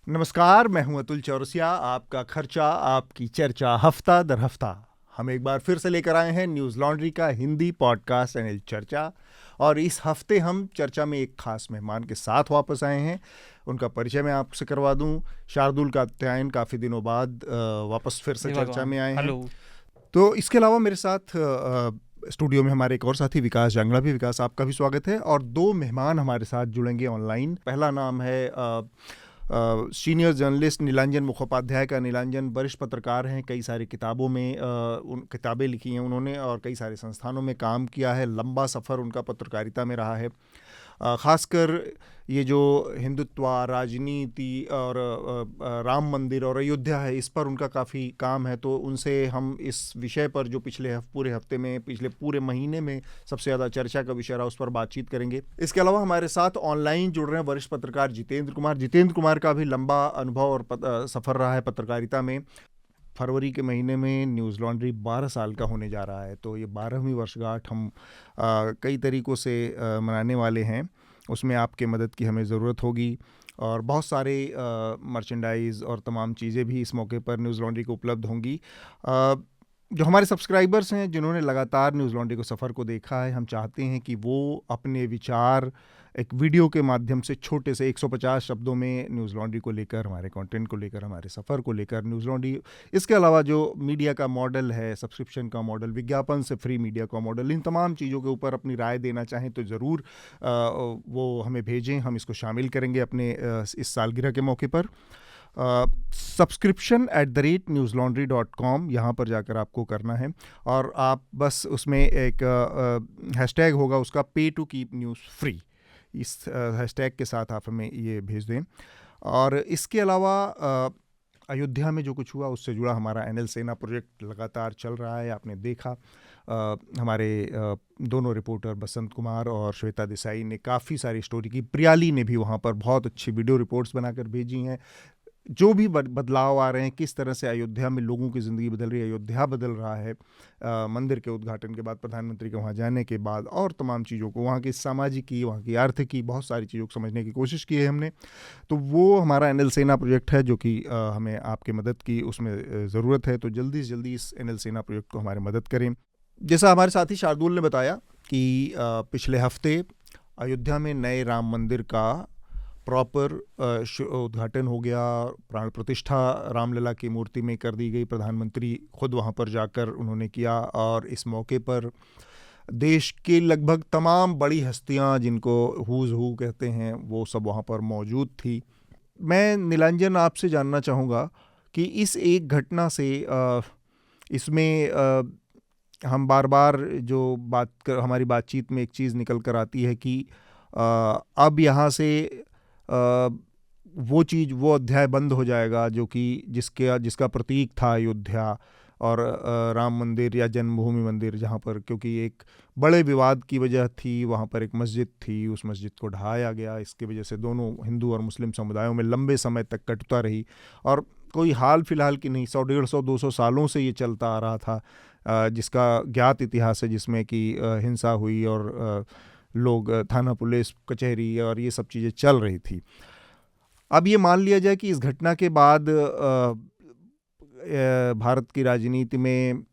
नमस्कार, मैं हूं अतुल चौरसिया। आपका खर्चा आपकी चर्चा हफ्ता दर हफ्ता हम एक बार फिर से लेकर आए हैं न्यूज़ लॉन्ड्री का हिंदी पॉडकास्ट एनएल चर्चा। और इस हफ्ते हम चर्चा में एक खास मेहमान के साथ वापस आए हैं। उनका परिचय मैं आपसे करवा दूं। शार्दुल कात्यायन काफ़ी दिनों बाद वापस फिर से हे चर्चा भगवान! में आए हैं। हेलो। तो इसके अलावा मेरे साथ स्टूडियो में हमारे एक और साथी विकास जांगड़ा भी। विकास, आपका भी स्वागत है। और दो मेहमान हमारे साथ जुड़ेंगे ऑनलाइन। पहला नाम है सीनियर जर्नलिस्ट नीलांजन मुखोपाध्याय का। नीलांजन वरिष्ठ पत्रकार हैं, कई सारी किताबों में उन किताबें लिखी हैं उन्होंने और कई सारे संस्थानों में काम किया है। लंबा सफ़र उनका पत्रकारिता में रहा है। ख़ासकर ये जो हिंदुत्व, राजनीति और राम मंदिर और अयोध्या है, इस पर उनका काफ़ी काम है। तो उनसे हम इस विषय पर जो पूरे हफ्ते में, पिछले पूरे महीने में सबसे ज़्यादा चर्चा का विषय रहा, उस पर बातचीत करेंगे। इसके अलावा हमारे साथ ऑनलाइन जुड़ रहे हैं वरिष्ठ पत्रकार जितेंद्र कुमार। जितेंद्र कुमार का भी लंबा अनुभव और सफ़र रहा है पत्रकारिता में। फरवरी के महीने में न्यूज़ लॉन्ड्री 12 साल का होने जा रहा है, तो ये 12वीं वर्षगांठ हम कई तरीक़ों से मनाने वाले हैं। उसमें आपके मदद की हमें ज़रूरत होगी और बहुत सारे मर्चेंडाइज़ और तमाम चीज़ें भी इस मौके पर न्यूज़ लॉन्ड्री को उपलब्ध होंगी। जो हमारे सब्सक्राइबर्स हैं, जिन्होंने लगातार न्यूज़ लॉन्ड्री को सफ़र को देखा है, हम चाहते हैं कि वो अपने विचार एक वीडियो के माध्यम से छोटे से 150 शब्दों में न्यूज़ लॉन्ड्री को लेकर, हमारे कंटेंट को लेकर, हमारे सफ़र को लेकर, न्यूज़ लॉन्ड्री इसके अलावा जो मीडिया का मॉडल है, सब्सक्रिप्शन का मॉडल, विज्ञापन से फ्री मीडिया का मॉडल, इन तमाम चीज़ों के ऊपर अपनी राय देना चाहें तो ज़रूर वो हमें भेजें। हम इसको शामिल करेंगे अपने इस सालगिरह के मौके पर। subscription@newslaundry.com यहाँ पर जाकर आपको करना है और आप बस उसमें एक हैशटैग होगा उसका, पे टू कीप न्यूज़ फ्री। इस हैशटैग के साथ आप हमें ये भेज दें। और इसके अलावा अयोध्या में जो कुछ हुआ उससे जुड़ा हमारा एनएल सेना प्रोजेक्ट लगातार चल रहा है। आपने देखा हमारे दोनों रिपोर्टर बसंत कुमार और श्वेता देसाई ने काफ़ी सारी स्टोरी की। प्रियाली ने भी वहाँ पर बहुत अच्छी वीडियो रिपोर्ट्स बनाकर भेजी हैं। जो भी बदलाव आ रहे हैं, किस तरह से अयोध्या में लोगों की ज़िंदगी बदल रही है, अयोध्या बदल रहा है मंदिर के उद्घाटन के बाद, प्रधानमंत्री के वहाँ जाने के बाद, और तमाम चीज़ों को, वहाँ की सामाजिकी, वहाँ की आर्थिकी, बहुत सारी चीज़ों को समझने की कोशिश की है हमने। तो वो हमारा एनएल सेना प्रोजेक्ट है जो कि हमें आपके मदद की उसमें ज़रूरत है। तो जल्दी से जल्दी इस एनएल सेना प्रोजेक्ट को हमारी मदद करें। जैसा हमारे साथी शार्दुल ने बताया कि पिछले हफ्ते अयोध्या में नए राम मंदिर का प्रॉपर उद्घाटन हो गया। प्राण प्रतिष्ठा रामलला की मूर्ति में कर दी गई। प्रधानमंत्री खुद वहाँ पर जाकर उन्होंने किया और इस मौके पर देश के लगभग तमाम बड़ी हस्तियाँ, जिनको हुज़ हू कहते हैं, वो सब वहाँ पर मौजूद थी। मैं नीलांजन आपसे जानना चाहूँगा कि इस एक घटना से इसमें हम बार बार जो हमारी बातचीत में एक चीज़ निकल कर आती है कि अब यहाँ से वो अध्याय बंद हो जाएगा जो कि जिसका प्रतीक था अयोध्या और राम मंदिर या जन्मभूमि मंदिर, जहाँ पर क्योंकि एक बड़े विवाद की वजह थी, वहाँ पर एक मस्जिद थी, उस मस्जिद को ढहाया गया। इसकी वजह से दोनों हिंदू और मुस्लिम समुदायों में लंबे समय तक कटुता रही और कोई हाल फिलहाल की नहीं, 100 150 200 सालों से ये चलता आ रहा था, जिसका ज्ञात इतिहास है, जिसमें कि हिंसा हुई और लोग थाना, पुलिस, कचहरी और ये सब चीज़ें चल रही थी। अब ये मान लिया जाए कि इस घटना के बाद भारत की राजनीति में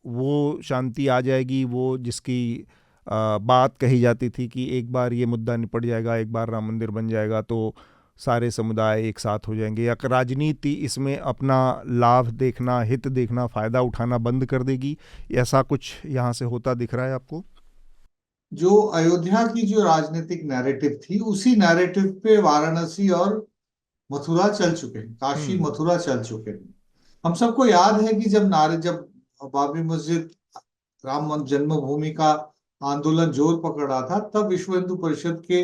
वो शांति आ जाएगी, वो जिसकी बात कही जाती थी कि एक बार ये मुद्दा निपट जाएगा, एक बार राम मंदिर बन जाएगा तो सारे समुदाय एक साथ हो जाएंगे, या राजनीति इसमें अपना लाभ देखना, हित देखना, फ़ायदा उठाना बंद कर देगी। ऐसा कुछ यहाँ से होता दिख रहा है आपको? जो अयोध्या की जो राजनीतिक नैरेटिव थी, उसी नैरेटिव पे वाराणसी और मथुरा चल चुके हैं, काशी मथुरा चल चुके हैं। हम सबको याद है कि जब बाबरी मस्जिद, राम जन्मभूमि का आंदोलन जोर पकड़ रहा था, तब विश्व हिंदू परिषद के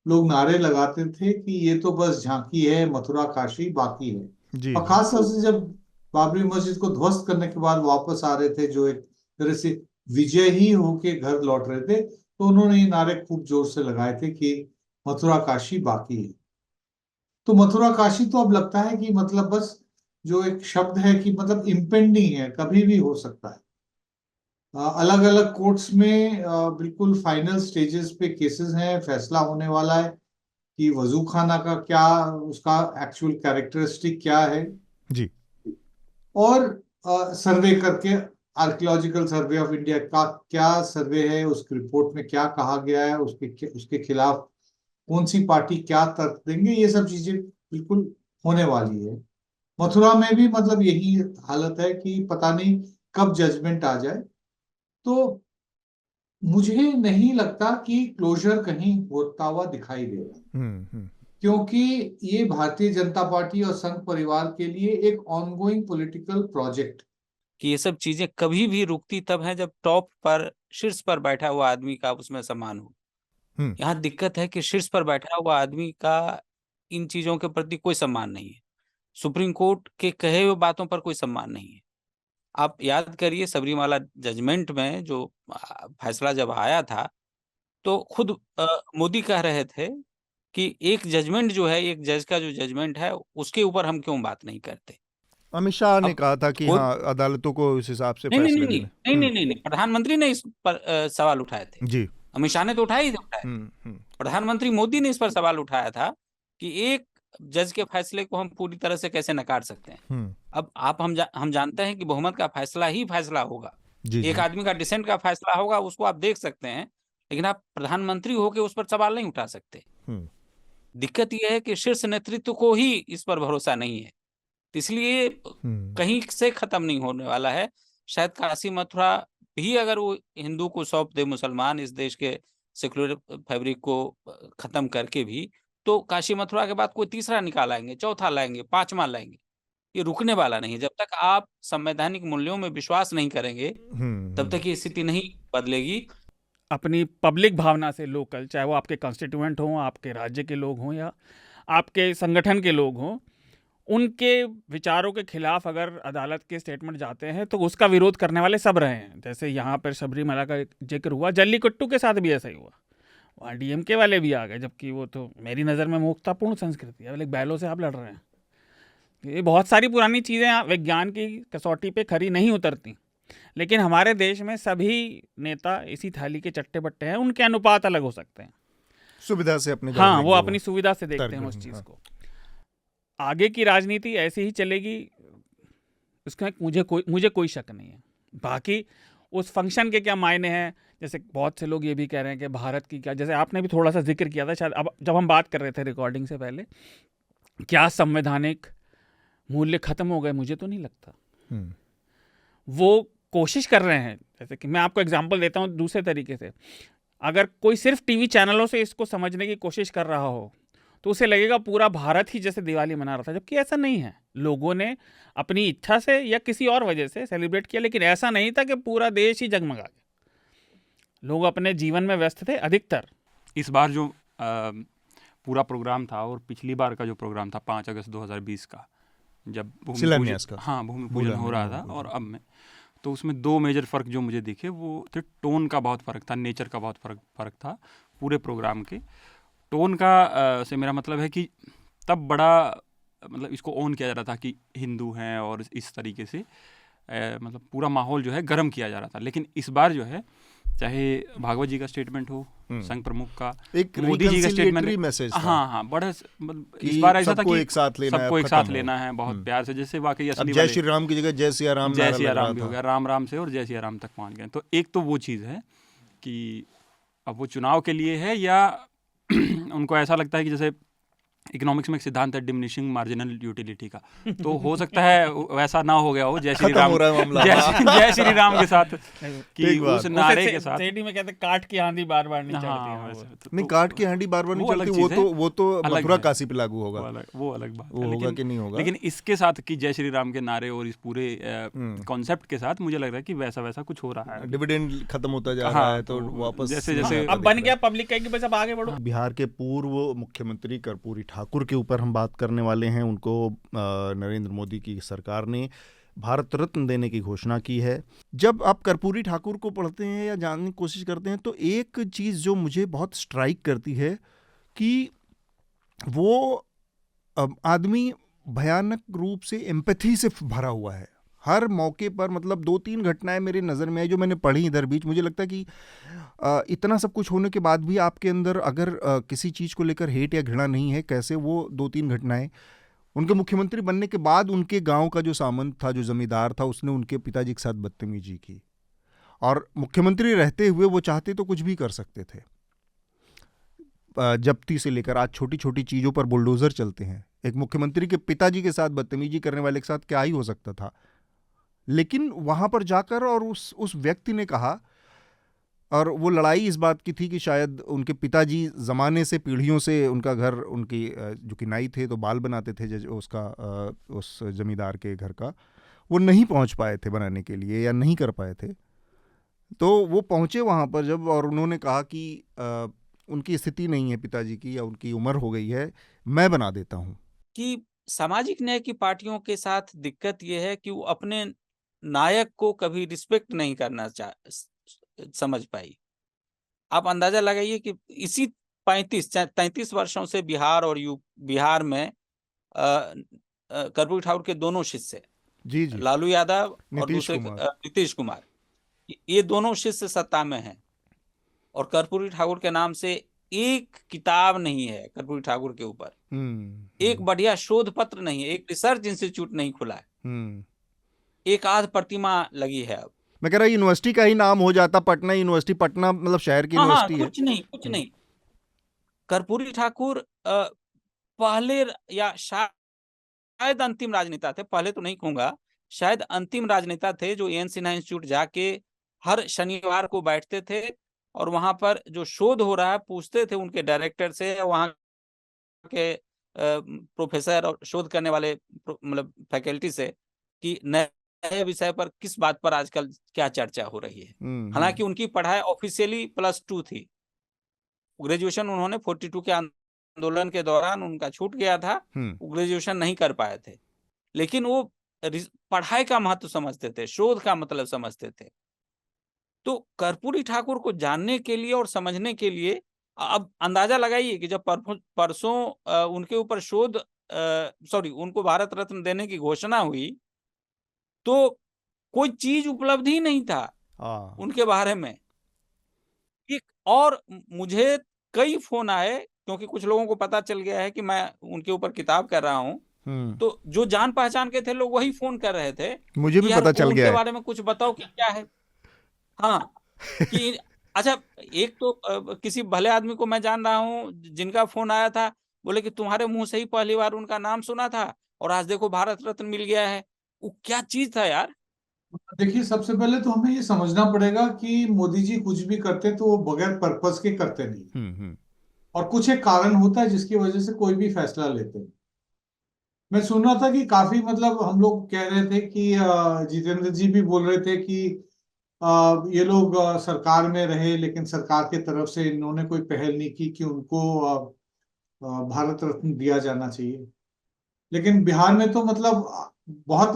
लोग नारे लगाते थे कि ये तो बस झांकी है, मथुरा काशी बाकी है। जी और जी। खास तौर से जब बाबरी मस्जिद को ध्वस्त करने के बाद वापस आ रहे थे, जो एक तरह से विजय ही होके घर लौट रहे थे, तो उन्होंने ये नारे खूब जोर से लगाए थे कि मथुरा काशी बाकी है। तो मथुरा काशी तो अब लगता है कि मतलब बस जो एक शब्द है कि मतलब इम्पेंडिंग है, कभी भी हो सकता है। अलग अलग कोर्ट्स में बिल्कुल फाइनल स्टेजेस पे केसेस हैं, फैसला होने वाला है। कि वजू खाना का क्या, उसका एक्चुअल कैरेक्टरिस्टिक क्या है, जी। और सर्वे करके आर्कियोलॉजिकल सर्वे ऑफ इंडिया का क्या सर्वे है, उस रिपोर्ट में क्या कहा गया है, उसके खिलाफ कौन सी पार्टी क्या तर्क देंगे, ये सब चीजें बिल्कुल होने वाली है। मथुरा में भी मतलब यही हालत है कि पता नहीं कब जजमेंट आ जाए। तो मुझे नहीं लगता कि क्लोजर कहीं होता हुआ दिखाई दे रहा, हम्म। क्योंकि ये भारतीय जनता पार्टी और संघ परिवार के लिए एक ऑनगोइंग पॉलिटिकल प्रोजेक्ट। कि ये सब चीजें कभी भी रुकती तब है जब टॉप पर, शीर्ष पर बैठा हुआ आदमी का उसमें सम्मान हो। यहाँ दिक्कत है कि शीर्ष पर बैठा हुआ आदमी का इन चीजों के प्रति कोई सम्मान नहीं है। सुप्रीम कोर्ट के कहे हुए बातों पर कोई सम्मान नहीं है। आप याद करिए सबरीमाला जजमेंट में जो फैसला जब आया था, तो खुद मोदी कह रहे थे कि एक जजमेंट जो है, एक जज का जो जजमेंट है, उसके ऊपर हम क्यों बात नहीं करते। अमित शाह ने अब कहा था कि कोई हाँ, अदालतों को इस हिसाब से नहीं नहीं फैसले नहीं नहीं देने। नहीं नहीं नहीं नहीं, प्रधानमंत्री ने इस पर सवाल उठाए थे। जी। अमित शाह ने तो उठाए ही उठाए। प्रधानमंत्री मोदी ने इस पर सवाल उठाया था कि एक जज के फैसले को हम पूरी तरह से कैसे नकार सकते हैं। अब हम जानते हैं कि बहुमत का फैसला ही फैसला होगा। जी एक जी। आदमी का डिसेंट का फैसला होगा, उसको आप देख सकते हैं, लेकिन आप प्रधानमंत्री होके उस पर सवाल नहीं उठा सकते। दिक्कत यह है कि शीर्ष नेतृत्व को ही इस पर भरोसा नहीं है, इसलिए कहीं से खत्म नहीं होने वाला है। शायद काशी मथुरा भी अगर वो हिंदू को सौंप दे, मुसलमान इस देश के सेक्युलर फैब्रिक को खत्म करके भी, तो काशी मथुरा के बाद कोई तीसरा निकाल आएंगे, चौथा लाएंगे, पांचवा लाएंगे। ये रुकने वाला नहीं है। जब तक आप संवैधानिक मूल्यों में विश्वास नहीं करेंगे, तब तक ये स्थिति नहीं बदलेगी। अपनी पब्लिक भावना से लोकल, चाहे वो आपके कॉन्स्टिट्यूएंट हों, आपके राज्य के लोग हों या आपके संगठन के लोग हों, उनके विचारों के खिलाफ अगर अदालत के स्टेटमेंट जाते हैं तो उसका विरोध करने वाले सब रहे हैं। जैसे यहाँ पर सबरीमला का जिक्र हुआ, जल्लीकट्टू के साथ भी ऐसा ही हुआ। वहाँ डीएमके वाले भी आ गए, जबकि वो तो मेरी नज़र में मूर्खतापूर्ण संस्कृति है, लेकिन बैलों से आप लड़ रहे हैं। ये बहुत सारी पुरानी चीज़ें विज्ञान की कसौटी पे खरी नहीं उतरती। लेकिन हमारे देश में सभी नेता इसी थाली के चट्टे बट्टे हैं। उनके अनुपात अलग हो सकते हैं, सुविधा से अपने हाँ, वो अपनी सुविधा से देखते हैं उस चीज़ को। आगे की राजनीति ऐसे ही चलेगी, उसका मुझे कोई शक नहीं है। बाकी उस फंक्शन के क्या मायने हैं, जैसे बहुत से लोग ये भी कह रहे हैं कि भारत की क्या, जैसे आपने भी थोड़ा सा जिक्र किया था शायद, अब जब हम बात कर रहे थे रिकॉर्डिंग से पहले, क्या संवैधानिक मूल्य खत्म हो गए? मुझे तो नहीं लगता। वो कोशिश कर रहे हैं। जैसे कि मैं आपको एग्जांपल देता हूँ दूसरे तरीके से, अगर कोई सिर्फ टीवी चैनलों से इसको समझने की कोशिश कर रहा हो तो उसे लगेगा पूरा भारत ही जैसे दिवाली मना रहा था, जबकि ऐसा नहीं है। लोगों ने अपनी इच्छा से या किसी और वजह से सेलिब्रेट किया, लेकिन ऐसा नहीं था कि पूरा देश ही जगमगा गया। लोग अपने जीवन में व्यस्त थे अधिकतर। इस बार जो पूरा प्रोग्राम था और पिछली बार का जो प्रोग्राम था 5 अगस्त 2020 का, जब भूमि पूजन हो रहा था, और अब में, तो उसमें 2 मेजर फ़र्क जो मुझे दिखे वो थे, टोन का बहुत फ़र्क था, नेचर का बहुत फ़र्क था पूरे प्रोग्राम के। टोन का से मेरा मतलब है कि तब बड़ा मतलब इसको ऑन किया जा रहा था कि हिंदू हैं, और इस तरीके से मतलब पूरा माहौल जो है गर्म किया जा रहा था। लेकिन इस बार जो है, चाहे भागवत जी का स्टेटमेंट हो, संघ प्रमुख का, एक मोदी जी का स्टेटमेंट, मैसेज था। हाँ, बड़ा इस बार ऐसा था कि सबको एक साथ लेना है बहुत प्यार से, जैसे वाकई असली जय श्री राम की जगह जय सिया राम भी हो गया, राम राम से और जय सिया राम तक पहुंच गए। तो एक तो वो चीज़ है कि अब वो चुनाव के लिए है, या उनको ऐसा लगता है कि जैसे इकोनॉमिक्स में एक सिद्धांत है डिमिनिशिंग मार्जिनल यूटिलिटी का, तो हो सकता है वैसा ना हो गया हो जय श्री राम जय श्री राम के साथ, कि उस नारे के साथ में कहते काट की आंधी बार बार नहीं चलती। नहीं, काट की हांडी बार बार नहीं चलती, वो तो मथुरा काशी पे लागू होगा, वो अलग बात है, होगा कि नहीं होगा। लेकिन इसके साथ कि जय श्री राम के नारे और इस पूरे कॉन्सेप्ट के साथ मुझे लग रहा है कि वैसा कुछ हो रहा है। डिविडेंड खत्म होता जा रहा है, तो वापस जैसे अब बन गया, पब्लिक कहेगी बस अब आगे बढ़ो। बिहार के पूर्व मुख्यमंत्री कर्पूरी ठाकुर के ऊपर हम बात करने वाले हैं। उनको नरेंद्र मोदी की सरकार ने भारत रत्न देने की घोषणा की है। जब आप कर्पूरी ठाकुर को पढ़ते हैं या जानने की कोशिश करते हैं, तो एक चीज़ जो मुझे बहुत स्ट्राइक करती है कि वो आदमी भयानक रूप से एम्पैथी से भरा हुआ है, हर मौके पर, मतलब 2-3 घटनाएं मेरी नज़र में आई जो मैंने पढ़ी इधर बीच। मुझे लगता है कि इतना सब कुछ होने के बाद भी आपके अंदर अगर किसी चीज़ को लेकर हेट या घृणा नहीं है, कैसे वो 2-3 घटनाएं, उनके मुख्यमंत्री बनने के बाद उनके गांव का जो सामंत था, जो जमींदार था, उसने उनके पिताजी के साथ बदतमीजी की, और मुख्यमंत्री रहते हुए वो चाहते तो कुछ भी कर सकते थे। जब्ती से लेकर आज छोटी छोटी चीज़ों पर बुलडोज़र चलते हैं। एक मुख्यमंत्री के पिताजी के साथ बदतमीजी करने वाले के साथ क्या ही हो सकता था। लेकिन वहाँ पर जाकर और उस व्यक्ति ने कहा, और वो लड़ाई इस बात की थी कि शायद उनके पिताजी ज़माने से, पीढ़ियों से उनका घर, उनकी जो किनाई थे तो बाल बनाते थे उसका, उस ज़मींदार के घर का, वो नहीं पहुँच पाए थे बनाने के लिए या नहीं कर पाए थे। तो वो पहुँचे वहाँ पर जब, और उन्होंने कहा कि उनकी स्थिति नहीं है पिताजी की, या उनकी उम्र हो गई है, मैं बना देता हूँ। कि सामाजिक न्याय की पार्टियों के साथ दिक्कत ये है कि वो अपने नायक को कभी रिस्पेक्ट नहीं करना समझ पाई। आप अंदाजा लगाइए कि इसी 35-33 वर्षों से बिहार में कर्पूरी ठाकुर के दोनों शिष्य, जी जी, लालू यादव और दूसरे नीतीश कुमार, ये दोनों शिष्य सत्ता में हैं, और कर्पूरी ठाकुर के नाम से एक किताब नहीं है कर्पूरी ठाकुर के ऊपर, एक बढ़िया शोध पत्र नहीं है, एक रिसर्च इंस्टीट्यूट नहीं खुला है, एक आध प्रतिमा लगी है। अब मैं कह रहा यूनिवर्सिटी का ही नाम हो जाता पटना यूनिवर्सिटी, पटना मतलब शहर की यूनिवर्सिटी है। कुछ नहीं। कर्पूरी ठाकुर पहले या शायद अंतिम राजनेता थे, पहले तो नहीं कहूंगा, शायद अंतिम राजनेता थे जो एन सिन्हा इंस्टीट्यूट जाके हर शनिवार को बैठते थे और वहां पर जो शोध हो रहा है पूछते थे उनके डायरेक्टर से, वहां के प्रोफेसर और शोध करने वाले मतलब फैकल्टी से, कि नए विषय पर किस बात पर आजकल क्या चर्चा हो रही है। हालांकि उनकी पढ़ाई ऑफिशियली +2 थी, ग्रेजुएशन उन्होंने 42 के आंदोलन के दौरान उनका छूट गया था, ग्रेजुएशन नहीं कर पाए थे, लेकिन वो पढ़ाई का महत्व समझते थे, शोध का मतलब समझते थे। तो कर्पूरी ठाकुर को जानने के लिए और समझने के लिए अब अंदाजा लगाइए कि जब परसों उनके ऊपर उनको भारत रत्न देने की घोषणा हुई तो कोई चीज उपलब्ध ही नहीं था उनके बारे में। और मुझे कई फोन आए, क्योंकि कुछ लोगों को पता चल गया है कि मैं उनके ऊपर किताब कर रहा हूँ, तो जो जान पहचान के थे लोग वही फोन कर रहे थे, मुझे भी पता चल गया उनके बारे में कुछ बताओ कि क्या है। हाँ कि अच्छा, एक तो किसी भले आदमी को मैं जान रहा हूँ जिनका फोन आया था, बोले कि तुम्हारे मुंह से ही पहली बार उनका नाम सुना था और आज देखो भारत रत्न मिल गया है। वो क्या चीज था यार। देखिए, सबसे पहले तो हमें ये समझना पड़ेगा कि मोदी जी कुछ भी करते तो वो बगैर पर्पस के करते नहीं, और कुछ एक कारण होता है जिसकी वजह से कोई भी फैसला लेते हैं। मैं सुन रहा था कि काफी, मतलब हम लोग कह रहे थे कि जितेंद्र जी भी बोल रहे थे कि ये लोग सरकार में रहे लेकिन सरकार की तरफ से इन्होंने कोई पहल नहीं की कि उनको भारत रत्न दिया जाना चाहिए। लेकिन बिहार में तो मतलब बहुत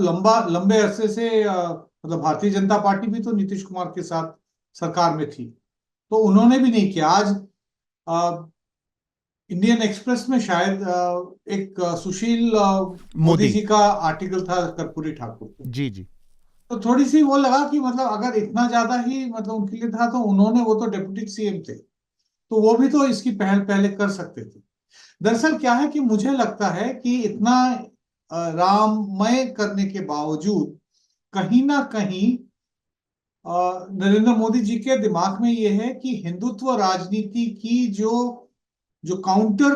लंबे अरसे से मतलब भारतीय जनता पार्टी भी तो नीतीश कुमार के साथ सरकार में थी, तो उन्होंने भी नहीं किया। आज इंडियन एक्सप्रेस में शायद एक सुशील मोदी जी का आर्टिकल था कर्पूरी ठाकुर को। जी जी, तो थोड़ी सी वो लगा कि मतलब अगर इतना ज्यादा ही मतलब उनके लिए था तो उन्होंने, वो तो डिप्टी सीएम थे, तो वो भी तो इसकी पहल पहले कर सकते थे। दरअसल क्या है कि मुझे लगता है कि इतना राममय करने के बावजूद कहीं ना कहीं नरेंद्र मोदी जी के दिमाग में यह है कि हिंदुत्व राजनीति की जो काउंटर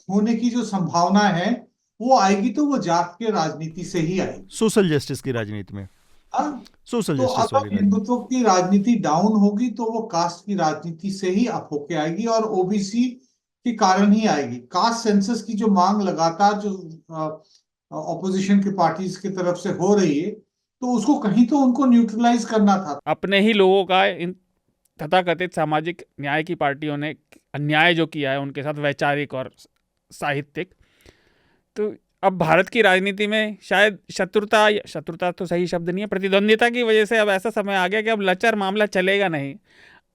होने की जो संभावना है वो आएगी तो वो जात के राजनीति से ही आएगी, सोशल जस्टिस की राजनीति में। सोशल तो जस्टिस वाली अगर हिंदुत्व की राजनीति डाउन होगी तो वो कास्ट की राजनीति से ही अप होके आएगी और ओबीसी के कारण ही आएगी। कास्ट सेंसस की जो मांग लगातार जो ऑपोजिशन की पार्टीज की तरफ से हो रही है, तो उसको कहीं तो उनको न्यूट्रलाइज करना था। अपने ही लोगों का इन तथाकथित सामाजिक न्याय की पार्टियों ने अन्याय जो किया है उनके साथ वैचारिक और साहित्यिक, तो अब भारत की राजनीति में शायद शत्रुता तो सही शब्द नहीं है, प्रतिद्वंदिता की वजह से अब ऐसा समय आ गया कि अब लचर मामला चलेगा नहीं,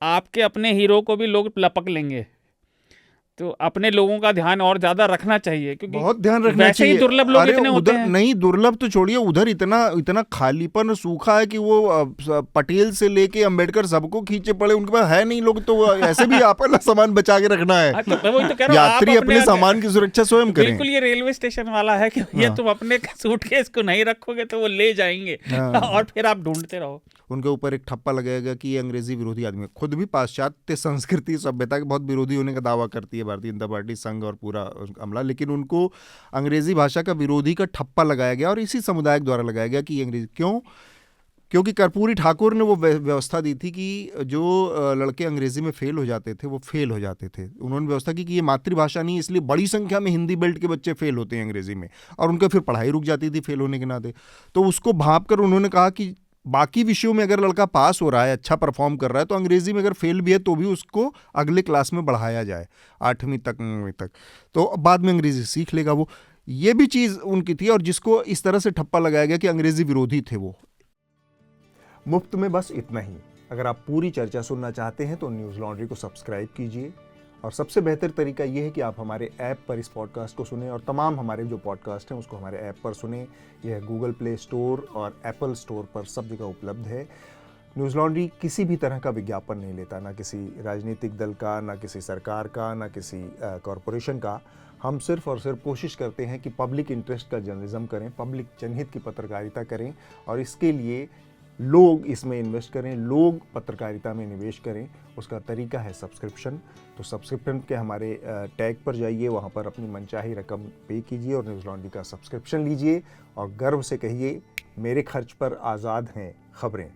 आपके अपने हीरो को भी लोग लपक लेंगे। तो अपने लोगों का ध्यान और ज्यादा रखना चाहिए, क्योंकि बहुत ध्यान रखना वैसे चाहिए। ही दुर्लभ लोग इतने होते हैं। नहीं, दुर्लभ तो छोड़िए, उधर इतना खालीपन सूखा है कि वो पटेल से लेके अंबेडकर सबको खींचे पड़े, उनके पास है नहीं लोग, तो ऐसे भी अपना सामान बचा के रखना है। यात्री अपने सामान की सुरक्षा स्वयं करें। बिल्कुल, ये रेलवे स्टेशन वाला है कि ये तुम अपने सूटकेस को नहीं रखोगे तो वो ले जाएंगे और फिर आप ढूंढते रहो। उनके ऊपर एक ठप्पा लगाएगा कि ये अंग्रेजी विरोधी आदमी, खुद भी पाश्चात्य संस्कृति सभ्यता के बहुत विरोधी होने का दावा करती है भारतीय जनता पार्टी, संघ और पूरा अमला, लेकिन उनको अंग्रेजी भाषा का विरोधी का ठप्पा लगाया गया और इसी समुदाय द्वारा लगाया गया कि अंग्रेजी क्यों, क्योंकि कर्पूरी ठाकुर ने वो व्यवस्था दी थी कि जो लड़के अंग्रेजी में फेल हो जाते थे वो फेल हो जाते थे। उन्होंने व्यवस्था की कि ये मातृभाषा नहीं, इसलिए बड़ी संख्या में हिंदी बेल्ट के बच्चे फेल होते हैं अंग्रेजी में, और उनका फिर पढ़ाई रुक जाती थी फेल होने के नाते। तो उसको भांप कर उन्होंने कहा कि बाकी विषयों में अगर लड़का पास हो रहा है, अच्छा परफॉर्म कर रहा है, तो अंग्रेजी में अगर फेल भी है तो भी उसको अगले क्लास में बढ़ाया जाए, 8वीं तक 9वीं तक, तो बाद में अंग्रेजी सीख लेगा वो। ये भी चीज़ उनकी थी, और जिसको इस तरह से ठप्पा लगाया गया कि अंग्रेजी विरोधी थे वो। मुफ्त में बस इतना ही। अगर आप पूरी चर्चा सुनना चाहते हैं तो न्यूज़ लॉन्ड्री को सब्सक्राइब कीजिए, और सबसे बेहतर तरीका यह है कि आप हमारे ऐप पर इस पॉडकास्ट को सुनें, और तमाम हमारे जो पॉडकास्ट हैं उसको हमारे ऐप पर सुनें। यह गूगल प्ले स्टोर और एप्पल स्टोर पर सब जगह उपलब्ध है। न्यूज़ लॉन्ड्री किसी भी तरह का विज्ञापन नहीं लेता, ना किसी राजनीतिक दल का, ना किसी सरकार का, ना किसी कॉरपोरेशन का। हम सिर्फ और सिर्फ कोशिश करते हैं कि पब्लिक इंटरेस्ट का जर्नलिज्म करें, पब्लिक जनहित की पत्रकारिता करें, और इसके लिए लोग इसमें इन्वेस्ट करें, लोग पत्रकारिता में निवेश करें। उसका तरीका है सब्सक्रिप्शन। तो सब्सक्रिप्शन के हमारे टैग पर जाइए, वहाँ पर अपनी मनचाही रकम पे कीजिए और न्यूज़ लॉन्ड्री का सब्सक्रिप्शन लीजिए, और गर्व से कहिए, मेरे खर्च पर आज़ाद हैं खबरें।